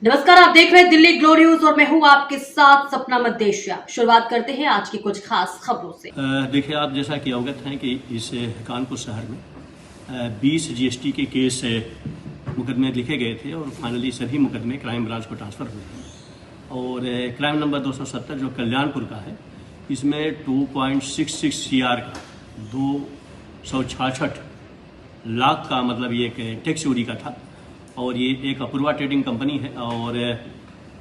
नमस्कार, आप देख रहे हैं दिल्ली ग्लोरी न्यूज और मैं हूं आपके साथ सपना मदेशिया। शुरुआत करते हैं आज की कुछ खास खबरों से। देखिए, आप जैसा कि अवगत हैं कि इस कानपुर शहर में 20 जीएसटी के केस मुकदमे लिखे गए थे और फाइनली सभी मुकदमे क्राइम ब्रांच को ट्रांसफ़र हुए हैं। और क्राइम नंबर 270 जो कल्याणपुर का है, इसमें 2.66 CR का 266 लाख का मतलब ये एक टैक्स चोरी का था। और ये एक अपूर्वा ट्रेडिंग कंपनी है और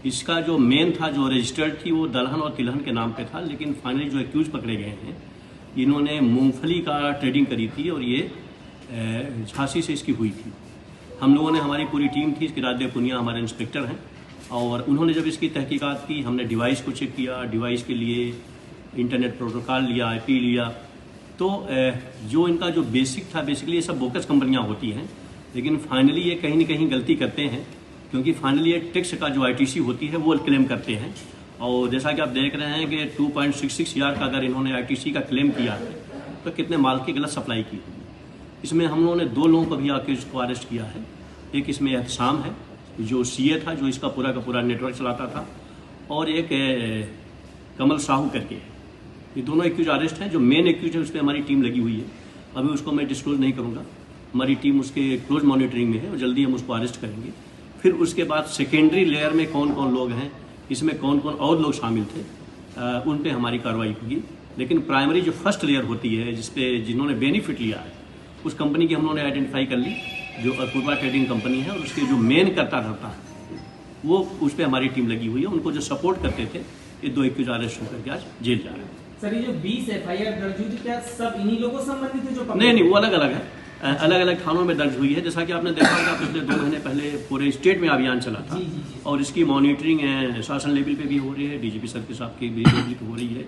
इसका जो मेन था, जो रजिस्टर्ड थी, वो दलहन और तिलहन के नाम पे था। लेकिन फाइनली जो एक्यूज पकड़े गए हैं, इन्होंने मूंगफली का ट्रेडिंग करी थी और ये झांसी से इसकी हुई थी। हम लोगों ने, हमारी पूरी टीम थी, इसके राजदेव पुनिया हमारे इंस्पेक्टर हैं, और उन्होंने जब इसकी तहकीकात की, हमने डिवाइस को चेक किया, डिवाइस के लिए इंटरनेट प्रोटोकॉल लिया, IP लिया। तो जो इनका जो बेसिक था, बेसिकली ये सब बोकस कंपनियाँ होती हैं, लेकिन फाइनली ये कहीं न कहीं गलती करते हैं, क्योंकि फाइनली ये टैक्स का जो ITC होती है वो क्लेम करते हैं। और जैसा कि आप देख रहे हैं कि 2.66 CR का अगर इन्होंने ITC का क्लेम किया है तो कितने माल की गलत सप्लाई की होगी। इसमें हम लोगों ने 2 लोगों को भी को अरेस्ट किया है। एक इसमें एहतसाम है, जो CA था, जो इसका पूरा का पूरा नेटवर्क चलाता था, और एक कमल साहू करके। ये दोनों एक्यूज अरेस्ट हैं। जो मेन एक्यूज है उस पर हमारी टीम लगी हुई है, अभी उसको मैं डिस्क्लोज नहीं करूँगा। हमारी टीम उसके क्लोज मॉनिटरिंग में है और जल्दी हम उसको अरेस्ट करेंगे। फिर उसके बाद सेकेंडरी लेयर में कौन कौन लोग हैं, इसमें कौन कौन और लोग शामिल थे, उन पे हमारी कार्रवाई होगी। लेकिन प्राइमरी जो फर्स्ट लेयर होती है, जिन्होंने बेनिफिट लिया है, उस कंपनी की हम लोगों ने आइडेंटिफाई कर ली, जो अपूर्वा ट्रेडिंग कंपनी है, और उसके जो मेन करता धरता है वो, उस पर हमारी टीम लगी हुई है। उनको जो सपोर्ट करते थे, ये 2 एक्यूज अरेस्ट होकर के आज जेल जा रहे हैं। सर, ये जो 20 FIR दर्ज हुई थी, क्या सब इन्हीं लोगों से संबंधित है जो नहीं, वो अलग अलग है, अलग अलग थानों में दर्ज हुई है। जैसा कि आपने देखा होगा, पिछले 2 महीने पहले पूरे स्टेट में अभियान चला था। जी। और इसकी मॉनिटरिंग शासन लेवल पे भी हो रही है, DGP सर के साहब की भी हो रही है,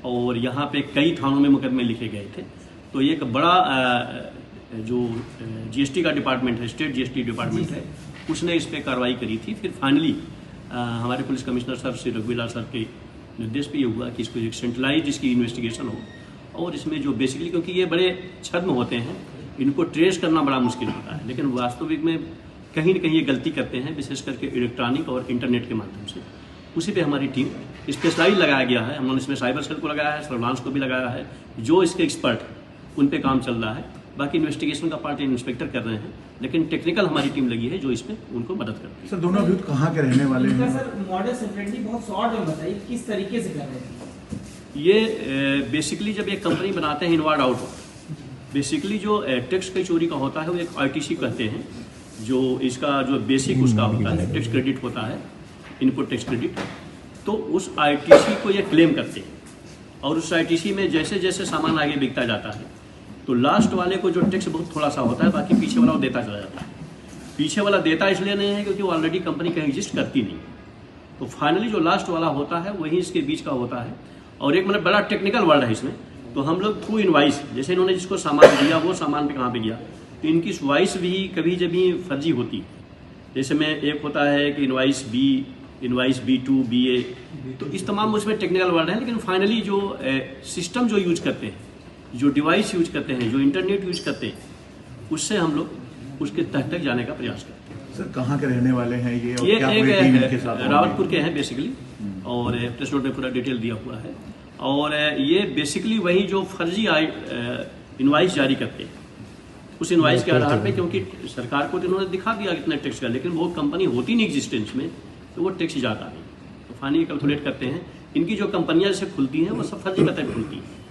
और यहाँ पे कई थानों में मुकदमे लिखे गए थे। तो ये एक बड़ा जो GST का डिपार्टमेंट है, स्टेट GST डिपार्टमेंट है, उसने इस पर कार्रवाई करी थी। फिर फाइनली हमारे पुलिस कमिश्नर सर श्री रघुवीर सर के निर्देश पे ये हुआ कि इसको एक सेंट्रलाइज इसकी इन्वेस्टिगेशन हो। और इसमें जो बेसिकली, क्योंकि ये बड़े छद्म होते हैं, इनको ट्रेस करना बड़ा मुश्किल होता है, लेकिन वास्तविक में कहीं न कहीं ये गलती करते हैं, विशेष करके इलेक्ट्रॉनिक और इंटरनेट के माध्यम से। उसी पे हमारी टीम स्पेशलाइज लगाया गया है। हम लोगों ने इसमें साइबर सेल को लगाया है, सर्विलांस को भी लगाया है, जो इसके एक्सपर्ट उन पे काम चल रहा है। बाकी इन्वेस्टिगेशन का पार्ट इंस्पेक्टर कर रहे हैं, लेकिन टेक्निकल हमारी टीम लगी है जो इसमें उनको मदद करती है। सर, दोनों अभियुक्त कहाँ के रहने वाले हैं? सर, मॉडल सेपरेटली बहुत शॉर्ट में बताइए, किस तरीके से कर रहे हैं ये? बेसिकली जब एक कंपनी बनाते हैं इनवर्ड आउटवर्ड, बेसिकली जो टैक्स की चोरी का होता है वो एक ITC कहते हैं, जो इसका जो बेसिक उसका होता है, टैक्स क्रेडिट होता है, इनपुट टैक्स क्रेडिट। तो उस ITC को ये क्लेम करते हैं, और उस ITC में जैसे जैसे सामान आगे बिकता जाता है, तो लास्ट वाले को जो टैक्स बहुत थोड़ा सा होता है, बाकी पीछे वाला वो देता चला जाता है। पीछे वाला देता इसलिए नहीं है क्योंकि वो ऑलरेडी कंपनी कहीं एग्जिस्ट करती नहीं। तो फाइनली जो लास्ट वाला होता है वही इसके बीच का होता है। और एक मतलब बड़ा टेक्निकल वर्ड है इसमें, तो हम लोग थ्रू इनवाइस, जैसे इन्होंने जिसको सामान दिया वो सामान पे कहाँ पे गया, तो इनकी इनवाइस भी कभी जब भी फर्जी होती है। जैसे में एक होता है कि invoice B, invoice B2, BA, तो इस तमाम उसमें टेक्निकल वर्ड है। लेकिन फाइनली जो सिस्टम जो यूज करते हैं, जो डिवाइस यूज करते हैं, जो इंटरनेट यूज करते हैं, उससे हम लोग उसके तह तक जाने का प्रयास करते हैं। सर, कहाँ के रहने वाले हैं ये? और ये क्या पूरी टीम इनके एक साथ रावतपुर के हैं बेसिकली, और प्रेस नोट में पूरा डिटेल दिया हुआ है। और ये बेसिकली वही जो फर्जी इनवाइस जारी करते हैं, उस इनवाइस के आधार पे, क्योंकि सरकार को तो इन्होंने दिखा दिया कितना टैक्स का, लेकिन वो कंपनी होती नहीं एग्जिस्टेंस में, तो वो टैक्स जाता नहीं। तो फाइनली कैलकुलेट करते हैं। इनकी जो कंपनियां जैसे खुलती हैं वो सब फर्जी पता खुलती हैं।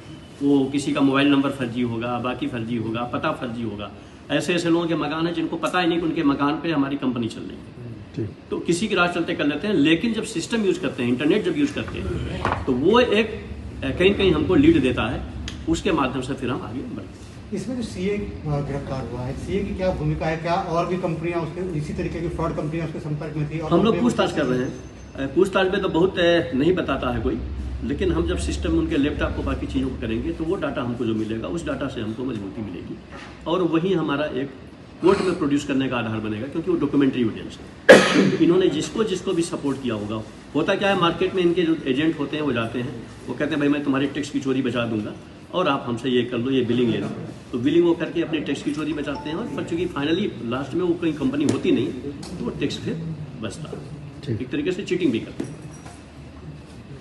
वो किसी का मोबाइल नंबर फर्जी होगा, बाकी फर्जी होगा, पता फर्जी होगा। ऐसे ऐसे लोगों के मकान हैं जिनको पता ही नहीं कि उनके मकान पे हमारी कंपनी चल रही है, तो किसी की राह चलते कर लेते हैं। लेकिन जब सिस्टम यूज करते हैं, इंटरनेट जब यूज करते हैं, तो वो एक कहीं कहीं हमको लीड देता है, उसके माध्यम से फिर हम आगे बढ़ते हैं। इसमें जो CA गिरफ्तार हुआ है, CA की क्या भूमिका है? क्या और भी कंपनियां उसके इसी तरीके की फ्रॉड कंपनियां उसके संपर्क में थी? और हम लोग पूछताछ कर रहे हैं। पूछताछ में तो बहुत नहीं बताता है कोई, लेकिन हम जब सिस्टम उनके लैपटॉप को बाकी चीज़ों को करेंगे, तो वो डाटा हमको जो मिलेगा, उस डाटा से हमको मजबूती मिलेगी, और वही हमारा एक कोर्ट में प्रोड्यूस करने का आधार बनेगा, क्योंकि वो डॉक्यूमेंट्री एविडेंस है। इन्होंने जिसको भी सपोर्ट किया होगा, होता क्या है, मार्केट में इनके जो एजेंट होते हैं वो जाते हैं, वो कहते हैं भाई मैं तुम्हारी टैक्स की चोरी बचा दूंगा और आप हमसे ये कर लो, ये बिलिंग ले लो। तो बिलिंग वो करके अपने टैक्स की चोरी बचाते हैं, और चूंकि फाइनली लास्ट में वो कोई कंपनी होती नहीं, तो वो टैक्स फिर बचता है। एक तरीके से चीटिंग भी करते हैं।